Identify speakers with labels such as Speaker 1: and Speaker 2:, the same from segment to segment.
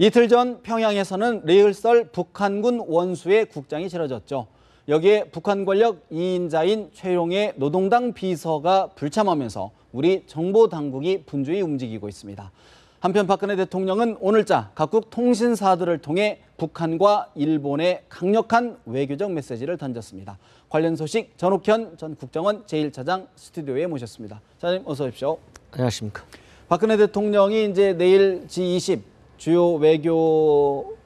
Speaker 1: 이틀 전 평양에서는 리허설 북한군 원수의 국장이 치러졌죠. 여기에 북한 권력 2인자인 최룡해 노동당 비서가 불참하면서 우리 정보당국이 분주히 움직이고 있습니다. 한편 박근혜 대통령은 오늘자 각국 통신사들을 통해 북한과 일본에 강력한 외교적 메시지를 던졌습니다. 관련 소식 전옥현 전 국정원 제1차장 스튜디오에 모셨습니다. 차장님 어서 오십시오.
Speaker 2: 안녕하십니까.
Speaker 1: 박근혜 대통령이 이제 내일 G20 주요 외교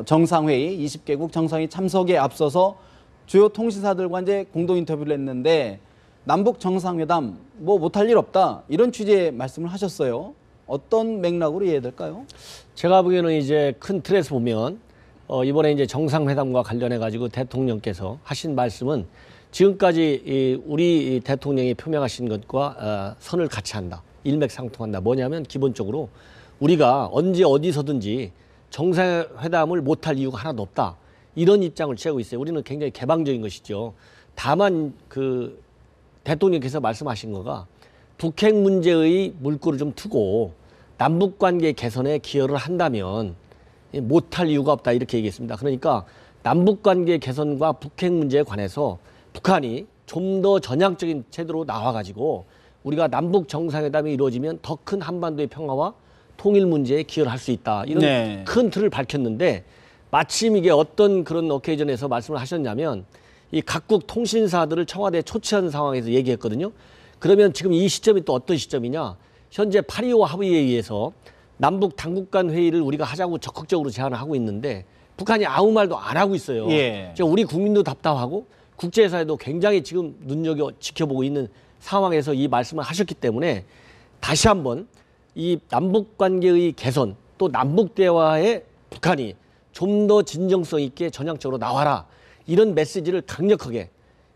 Speaker 1: 정상회의 20개국 정상회의 참석에 앞서서 주요 통신사들과 이제 공동 인터뷰를 했는데 남북 정상회담 뭐 못할 일 없다 이런 취지의 말씀을 하셨어요. 어떤 맥락으로 이해될까요?
Speaker 2: 제가 보기에는 이제 큰 틀에서 보면 이번에 이제 정상회담과 관련해 가지고 대통령께서 하신 말씀은 지금까지 우리 대통령이 표명하신 것과 선을 같이 한다. 일맥상통한다. 뭐냐면 기본적으로 우리가 언제 어디서든지 정상회담을 못할 이유가 하나도 없다. 이런 입장을 취하고 있어요. 우리는 굉장히 개방적인 것이죠. 다만 그 대통령께서 말씀하신 거가 북핵 문제의 물꼬를 좀 트고 남북관계 개선에 기여를 한다면 못할 이유가 없다 이렇게 얘기했습니다. 그러니까 남북관계 개선과 북핵 문제에 관해서 북한이 좀 더 전향적인 태도로 나와가지고 우리가 남북 정상회담이 이루어지면 더 큰 한반도의 평화와 통일 문제에 기여를 할 수 있다. 이런 큰 틀을 밝혔는데 마침 이게 어떤 그런 어케이전에서 말씀을 하셨냐면 이 각국 통신사들을 청와대에 초치한 상황에서 얘기했거든요. 그러면 지금 이 시점이 또 어떤 시점이냐. 현재 8.25 합의에 의해서 남북 당국 간 회의를 우리가 하자고 적극적으로 제안을 하고 있는데 북한이 아무 말도 안 하고 있어요. 우리 국민도 답답하고 국제사회도 굉장히 지금 눈여겨 지켜보고 있는 상황에서 이 말씀을 하셨기 때문에 다시 한번 이 남북관계의 개선 또 남북대화에 북한이 좀 더 진정성 있게 전향적으로 나와라. 이런 메시지를 강력하게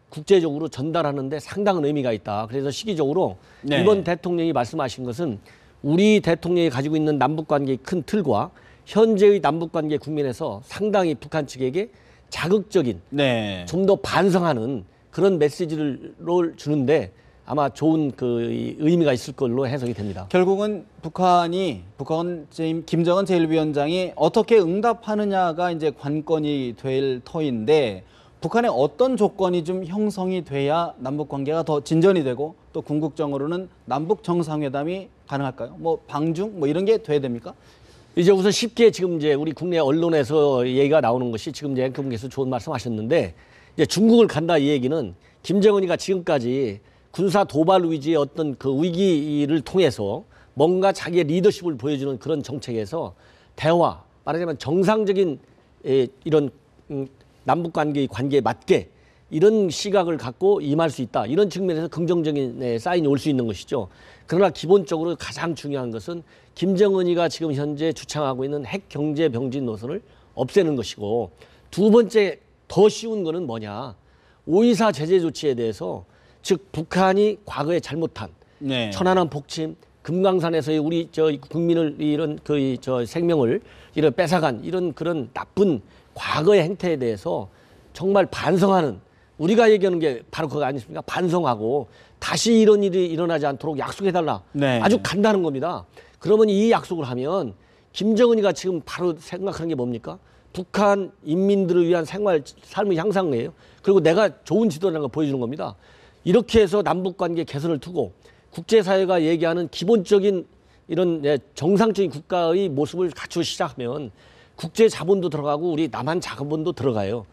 Speaker 2: 국제적으로 전달하는데 상당한 의미가 있다. 그래서 시기적으로 이번 대통령이 말씀하신 것은 우리 대통령이 가지고 있는 남북관계의 큰 틀과 현재의 남북관계 국면에서 상당히 북한 측에게 자극적인 좀 더 반성하는 그런 메시지를 주는데 아마 좋은 그 의미가 있을 걸로 해석이 됩니다.
Speaker 1: 결국은 북한 김정은 제1위원장이 어떻게 응답하느냐가 이제 관건이 될 터인데 북한의 어떤 조건이 좀 형성이 돼야 남북 관계가 더 진전이 되고 또 궁극적으로는 남북 정상회담이 가능할까요? 뭐 방중 뭐 이런 게 돼야 됩니까?
Speaker 2: 이제 우선 쉽게 지금 이제 우리 국내 언론에서 얘기가 나오는 것이 지금 이제 앵커분께서 좋은 말씀하셨는데 이제 중국을 간다 이 얘기는 김정은이가 지금까지 군사 도발 위주의 어떤 그 위기를 통해서 뭔가 자기의 리더십을 보여주는 그런 정책에서 대화, 말하자면 정상적인 이런 남북관계의 관계에 맞게 이런 시각을 갖고 임할 수 있다. 이런 측면에서 긍정적인 사인이 올 수 있는 것이죠. 그러나 기본적으로 가장 중요한 것은 김정은이가 지금 현재 주창하고 있는 핵 경제 병진 노선을 없애는 것이고 두 번째 더 쉬운 거는 뭐냐. 5.24 제재 조치에 대해서 즉 북한이 과거에 잘못한 천안함 폭침, 금강산에서의 우리 국민을 이런 생명을 이런 뺏어간 이런 그런 나쁜 과거의 행태에 대해서 정말 반성하는 우리가 얘기하는 게 바로 그거 아니십니까? 반성하고 다시 이런 일이 일어나지 않도록 약속해달라. 아주 간단한 겁니다. 그러면 이 약속을 하면 김정은이가 지금 바로 생각하는 게 뭡니까? 북한 인민들을 위한 삶의 향상이에요. 그리고 내가 좋은 지도라는 걸 보여주는 겁니다. 이렇게 해서 남북관계 개선을 두고 국제사회가 얘기하는 기본적인 이런 정상적인 국가의 모습을 갖추기 시작하면 국제 자본도 들어가고 우리 남한 자본도 들어가요.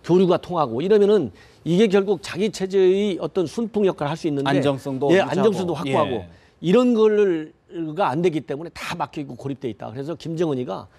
Speaker 2: 교류가 통하고 이러면은 이게 결국 자기 체제의 어떤 순풍 역할을 할 수 있는데 안정성도 확보하고 이런 걸가 안 되기 때문에 다 막혀 있고 고립돼 있다. 그래서 김정은이가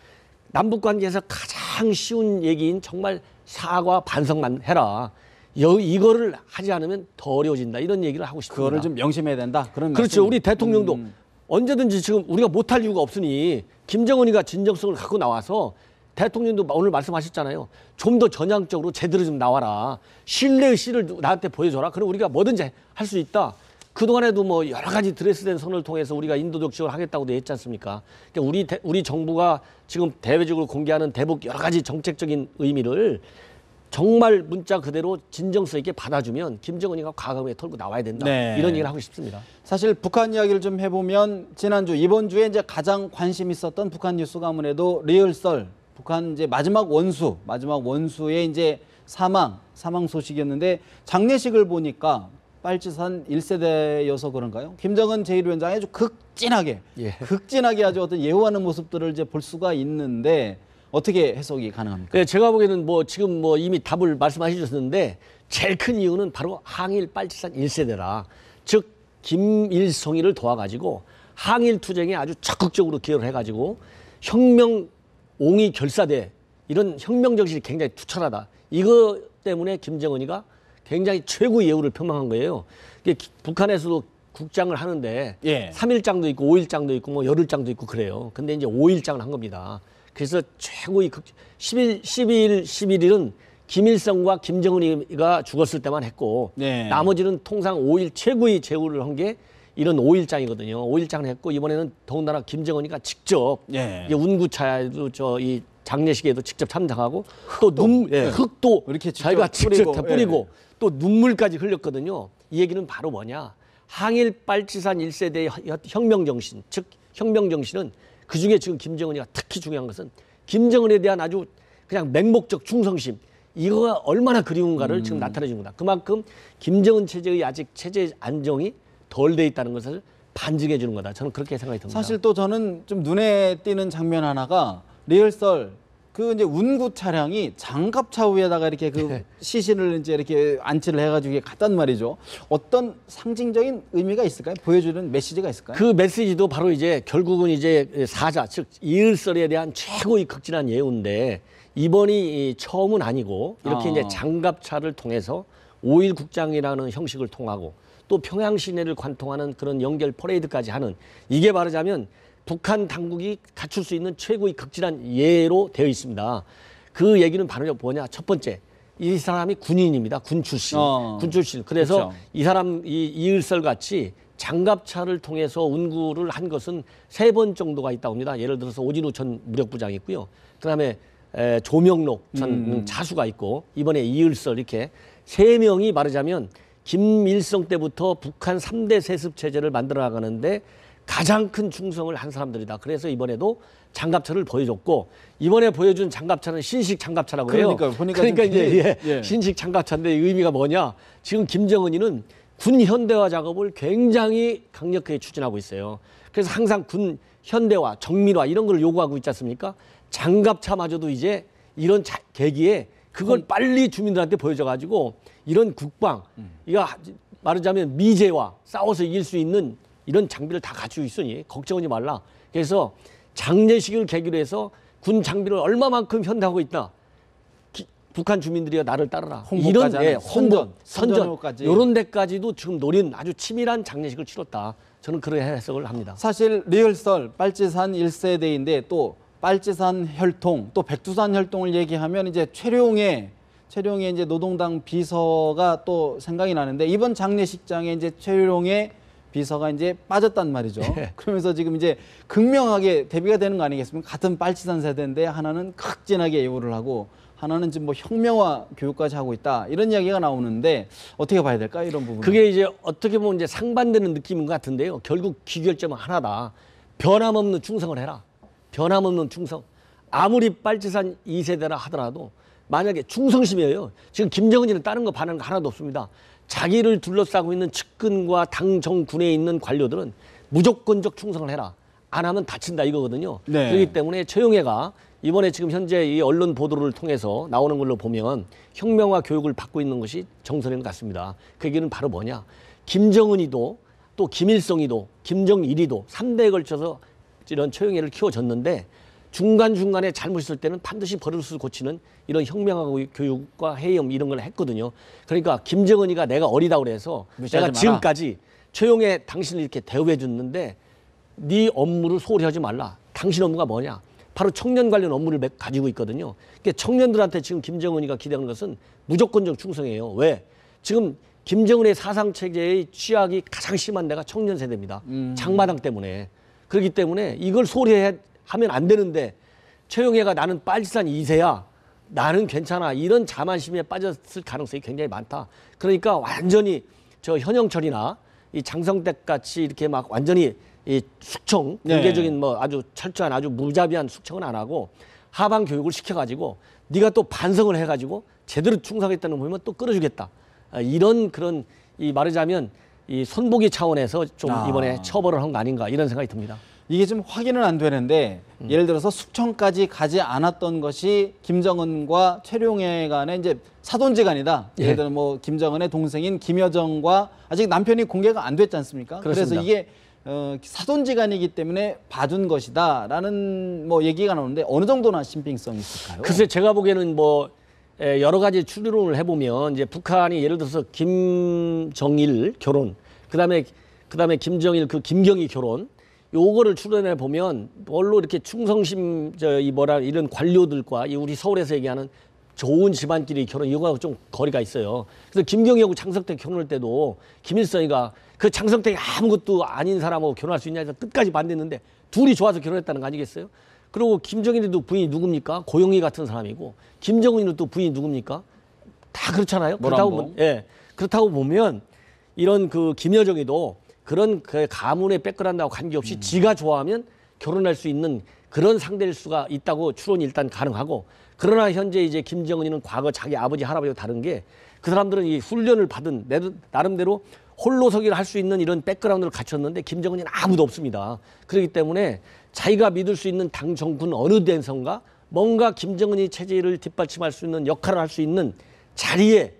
Speaker 2: 남북 관계에서 가장 쉬운 얘기인 정말 사과 반성만 해라. 이거를 하지 않으면 더 어려워진다. 이런 얘기를 하고 싶습니다.
Speaker 1: 그거를 좀 명심해야 된다. 그런
Speaker 2: 그렇죠. 우리 대통령도 언제든지 지금 우리가 못할 이유가 없으니 김정은이가 진정성을 갖고 나와서 대통령도 오늘 말씀하셨잖아요. 좀 더 전향적으로 제대로 좀 나와라. 신뢰의 씨를 나한테 보여줘라. 그럼 우리가 뭐든지 할 수 있다. 그동안에도 뭐 여러 가지 드레스된 선을 통해서 우리가 인도적 지원을 하겠다고도 했지 않습니까? 그러니까 우리 정부가 지금 대외적으로 공개하는 대북 여러 가지 정책적인 의미를 정말 문자 그대로 진정성 있게 받아주면 김정은이가 과감하게 털고 나와야 된다.
Speaker 1: 네.
Speaker 2: 이런 얘기를 하고 싶습니다.
Speaker 1: 사실 북한 이야기를 좀 해보면 지난주, 이번 주에 이제 가장 관심 있었던 북한 뉴스가 아무래도 리얼설, 북한 이제 마지막 원수의 이제 사망 소식이었는데 장례식을 보니까 빨치산 1세대여서 그런가요? 김정은 제1위원장이 아주 극진하게 아주 어떤 예우하는 모습들을 이제 볼 수가 있는데 어떻게 해석이 가능합니까?
Speaker 2: 네, 제가 보기에는 뭐 지금 뭐 이미 답을 말씀해 주셨는데 제일 큰 이유는 바로 항일 빨치산 1세대라. 즉 김일성이를 도와가지고 항일 투쟁에 아주 적극적으로 기여를 해가지고 혁명 옹이 결사대 이런 혁명 정신이 굉장히 투철하다. 이거 때문에 김정은이가 굉장히 최고의 예우를 표명한 거예요. 이게 북한에서도 국장을 하는데
Speaker 1: 예.
Speaker 2: 3일장도 있고 5일장도 있고 뭐 열흘장도 있고 그래요. 근데 이제 5일장을 한 겁니다. 그래서 최고의 11일은 김일성과 김정은이가 죽었을 때만 했고
Speaker 1: 네.
Speaker 2: 나머지는 통상 5일 최고의 제우를 한 게 이런 5일장이거든요. 5일장을 했고 이번에는 더군다나 김정은이가 직접
Speaker 1: 예.
Speaker 2: 이게 운구차에도 이 장례식에도 직접 참석하고 또 흙도
Speaker 1: 이렇게 직접
Speaker 2: 자기가 직접
Speaker 1: 뿌리고,
Speaker 2: 다 뿌리고 또 눈물까지 흘렸거든요. 이 얘기는 바로 뭐냐? 항일 빨치산 1세대의 혁명 정신, 즉 혁명 정신은 그중에 지금 김정은이가 특히 중요한 것은 김정은에 대한 아주 그냥 맹목적 충성심, 이거가 얼마나 그리운가를 지금 나타내 준 거다. 그만큼 김정은 체제의 아직 체제 안정이 덜 돼 있다는 것을 반증해 주는 거다. 저는 그렇게 생각이 듭니다.
Speaker 1: 사실 또 저는 좀 눈에 띄는 장면 하나가 리얼설 그 이제 운구 차량이 장갑차 위에다가 이렇게 그 시신을 이제 이렇게 안치를 해가지고 갔단 말이죠. 어떤 상징적인 의미가 있을까요? 보여주는 메시지가 있을까요?
Speaker 2: 그 메시지도 바로 이제 결국은 이제 사자, 즉 이을설에 대한 최고의 극진한 예우인데 이번이 처음은 아니고 이렇게 이제 장갑차를 통해서 5.1 국장이라는 형식을 통하고 또 평양 시내를 관통하는 그런 연결 퍼레이드까지 하는, 이게 말하자면 북한 당국이 갖출 수 있는 최고의 극진한 예로 되어 있습니다. 그 얘기는 바로 뭐냐? 첫 번째, 이 사람이 군인입니다. 군 출신. 그래서
Speaker 1: 그렇죠.
Speaker 2: 이 사람 이을설 같이 장갑차를 통해서 운구를 한 것은 3번 정도가 있다고 합니다. 예를 들어서 오진우 전 무력부장이 있고요. 그다음에 조명록 전 차수가 있고 이번에 이을설, 이렇게 3명이 말하자면 김일성 때부터 북한 3대 세습 체제를 만들어 나가는데 가장 큰 충성을 한 사람들이다. 그래서 이번에도 장갑차를 보여줬고, 이번에 보여준 장갑차는 신식 장갑차라고 해요. 그러니까 이제 신식 장갑차인데 의미가 뭐냐? 지금 김정은이는 군 현대화 작업을 굉장히 강력하게 추진하고 있어요. 그래서 항상 군 현대화, 정밀화 이런 걸 요구하고 있지 않습니까? 장갑차마저도 이제 이런 계기에 그걸 빨리 주민들한테 보여줘가지고 이런 국방, 이거 말하자면 미제와 싸워서 이길 수 있는 이런 장비를 다 갖추고 있으니 걱정하지 말라. 그래서 장례식을 계기로 해서 군 장비를 얼마만큼 현대하고 있다. 북한 주민들이 나를 따르라. 이런 선전 이런 데까지도 지금 노린 아주 치밀한 장례식을 치렀다. 저는 그런 해석을 합니다.
Speaker 1: 사실 리얼설 빨치산 1세대인데 또 빨치산 혈통, 또 백두산 혈통을 얘기하면 이제 최룡의 이제 노동당 비서가 또 생각이 나는데, 이번 장례식장에 이제 최룡의 비서가 이제 빠졌단 말이죠. 그러면서 지금 이제 극명하게 대비가 되는 거 아니겠습니까? 같은 빨치산 세대인데 하나는 극진하게 예우를 하고 하나는 지금 뭐 혁명화 교육까지 하고 있다, 이런 이야기가 나오는데 어떻게 봐야 될까요? 이런 부분.
Speaker 2: 그게 이제 어떻게 보면 이제 상반되는 느낌인 것 같은데요. 결국 귀결점은 하나다. 변함없는 충성을 해라. 변함없는 충성. 아무리 빨치산 2세대라 하더라도 만약에 충성심이에요. 지금 김정은이는 다른 거 반하는 거 하나도 없습니다. 자기를 둘러싸고 있는 측근과 당 정군에 있는 관료들은 무조건적 충성을 해라. 안 하면 다친다 이거거든요.
Speaker 1: 네.
Speaker 2: 그렇기 때문에 최용해가 이번에 지금 현재 이 언론 보도를 통해서 나오는 걸로 보면 혁명화 교육을 받고 있는 것이 정설인 것 같습니다. 그 얘기는 바로 뭐냐? 김정은이도 또 김일성이도 김정일이도 3대에 걸쳐서 이런 최용해를 키워줬는데 중간중간에 잘못했을 때는 반드시 버릇을 고치는 이런 혁명화 교육과 해임 이런 걸 했거든요. 그러니까 김정은이가 내가 어리다고 그래서 내가 지금까지 최용해 당신을 이렇게 대우해 줬는데 네 업무를 소홀히 하지 말라. 당신 업무가 뭐냐? 바로 청년 관련 업무를 가지고 있거든요. 그러니까 청년들한테 지금 김정은이가 기대하는 것은 무조건적 충성이에요. 왜? 지금 김정은의 사상체제의 취약이 가장 심한 데가 청년 세대입니다. 장마당 때문에. 그렇기 때문에 이걸 소홀히 하면 안 되는데 최용해가 나는 빨치산 2세야. 나는 괜찮아 이런 자만심에 빠졌을 가능성이 굉장히 많다. 그러니까 완전히 저 현영철이나 이 장성택 같이 이렇게 막 완전히 이 숙청 공개적인 뭐 아주 철저한 아주 무자비한 숙청은 안 하고 하방 교육을 시켜가지고 네가 또 반성을 해가지고 제대로 충성했다는 거 보면 또 끌어주겠다. 이런 그런 이 말하자면 이 손보기 차원에서 좀 이번에 처벌을 한 거 아닌가 이런 생각이 듭니다.
Speaker 1: 이게 좀 확인은 안 되는데 예를 들어서 숙청까지 가지 않았던 것이 김정은과 최룡해 간의 이제 사돈지간이다. 예를 들어 뭐 김정은의 동생인 김여정과 아직 남편이 공개가 안 됐지 않습니까?
Speaker 2: 그렇습니다.
Speaker 1: 그래서 이게 사돈지간이기 때문에 봐준 것이다라는 뭐 얘기가 나오는데 어느 정도나 신빙성이 있을까요?
Speaker 2: 글쎄 제가 보기에는 뭐 여러 가지 추론을 해보면 이제 북한이 예를 들어서 김정일 결혼, 그다음에 김정일 그 김경희 결혼, 요거를 추론해 보면 뭘로 이렇게 충성심 이런 관료들과 이 우리 서울에서 얘기하는 좋은 집안끼리 결혼 이거하고 좀 거리가 있어요. 그래서 김경희하고 장성택 결혼할 때도 김일성이가 그 장성택이 아무것도 아닌 사람하고 결혼할 수 있냐 해서 끝까지 반대했는데 둘이 좋아서 결혼했다는 거 아니겠어요? 그리고 김정일도 부인이 누굽니까? 고영희 같은 사람이고 김정은이도 또 부인이 누굽니까? 다 그렇잖아요. 그렇다고 보면 이런 그 김여정이도 그런 그 가문의 백그라운드하고 관계없이 지가 좋아하면 결혼할 수 있는 그런 상대일 수가 있다고 추론이 일단 가능하고, 그러나 현재 이제 김정은이는 과거 자기 아버지 할아버지와 다른 게 그 사람들은 이 훈련을 받은 나름대로 홀로서기를 할 수 있는 이런 백그라운드를 갖췄는데 김정은이는 아무도 없습니다. 그렇기 때문에 자기가 믿을 수 있는 당 정권 어느 데선가 뭔가 김정은이 체제를 뒷받침할 수 있는 역할을 할 수 있는 자리에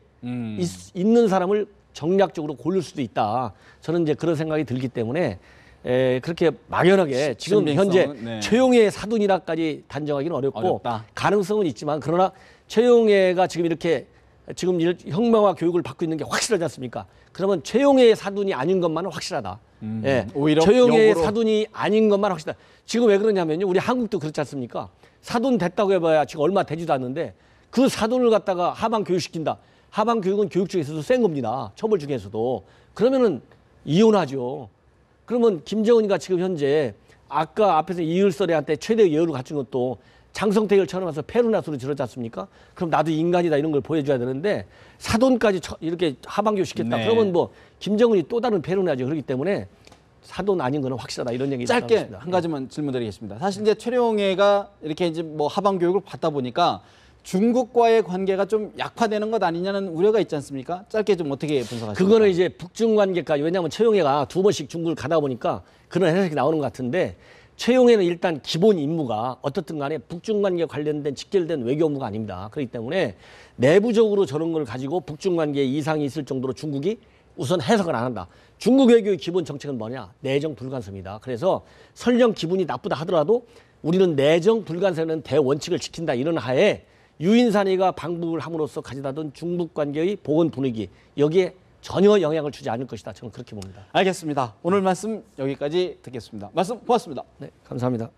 Speaker 2: 있는 사람을 정략적으로 고를 수도 있다. 저는 이제 그런 생각이 들기 때문에 그렇게 막연하게 지금 현재 최용해 사돈이라까지 단정하기는 어렵다. 가능성은 있지만 그러나 최용해가 지금 이렇게 지금 혁명화 교육을 받고 있는 게 확실하지 않습니까? 그러면 최용해의 사돈이 아닌 것만은 확실하다. 오히려 최용해의 사돈이 아닌 것만 확실하다. 지금 왜 그러냐면요. 우리 한국도 그렇지 않습니까? 사돈 됐다고 해봐야 지금 얼마 되지도 않는데 그 사돈을 갖다가 하방 교육시킨다. 하방 교육은 교육 중에서도 센 겁니다. 처벌 중에서도. 그러면은 이혼하죠. 그러면 김정은이가 지금 현재 아까 앞에서 이을설이한테 최대 예우를 갖춘 것도 장성택을 쳐놓아서 페루나스로 지르지 않습니까? 그럼 나도 인간이다 이런 걸 보여줘야 되는데 사돈까지 이렇게 하방교육 시켰다. 그러면 뭐 김정은이 또 다른 페루나죠. 그렇기 때문에 사돈 아닌 거는 확실하다 이런 얘기.
Speaker 1: 짧게 한 가지만 질문드리겠습니다. 사실 이제 최룡해가 이렇게 이제 뭐 하방 교육을 받다 보니까 중국과의 관계가 좀 약화되는 것 아니냐는 우려가 있지 않습니까? 짧게 좀 어떻게 분석하십니까?
Speaker 2: 그거는 이제 북중 관계까지, 왜냐하면 최용해가 2번씩 중국을 가다 보니까 그런 해석이 나오는 것 같은데, 최용해는 일단 기본 임무가 어떻든 간에 북중 관계 관련된 직결된 외교 업무가 아닙니다. 그렇기 때문에 내부적으로 저런 걸 가지고 북중 관계에 이상이 있을 정도로 중국이 우선 해석을 안 한다. 중국 외교의 기본 정책은 뭐냐? 내정 불간섭입니다. 그래서 설령 기분이 나쁘다 하더라도 우리는 내정 불간섭은 대원칙을 지킨다. 이런 하에 유인산이가 방북을 함으로써 가져다던 중국 관계의 보건 분위기, 여기에 전혀 영향을 주지 않을 것이다. 저는 그렇게 봅니다.
Speaker 1: 알겠습니다. 오늘 말씀 여기까지 듣겠습니다. 말씀 고맙습니다.
Speaker 2: 네, 감사합니다.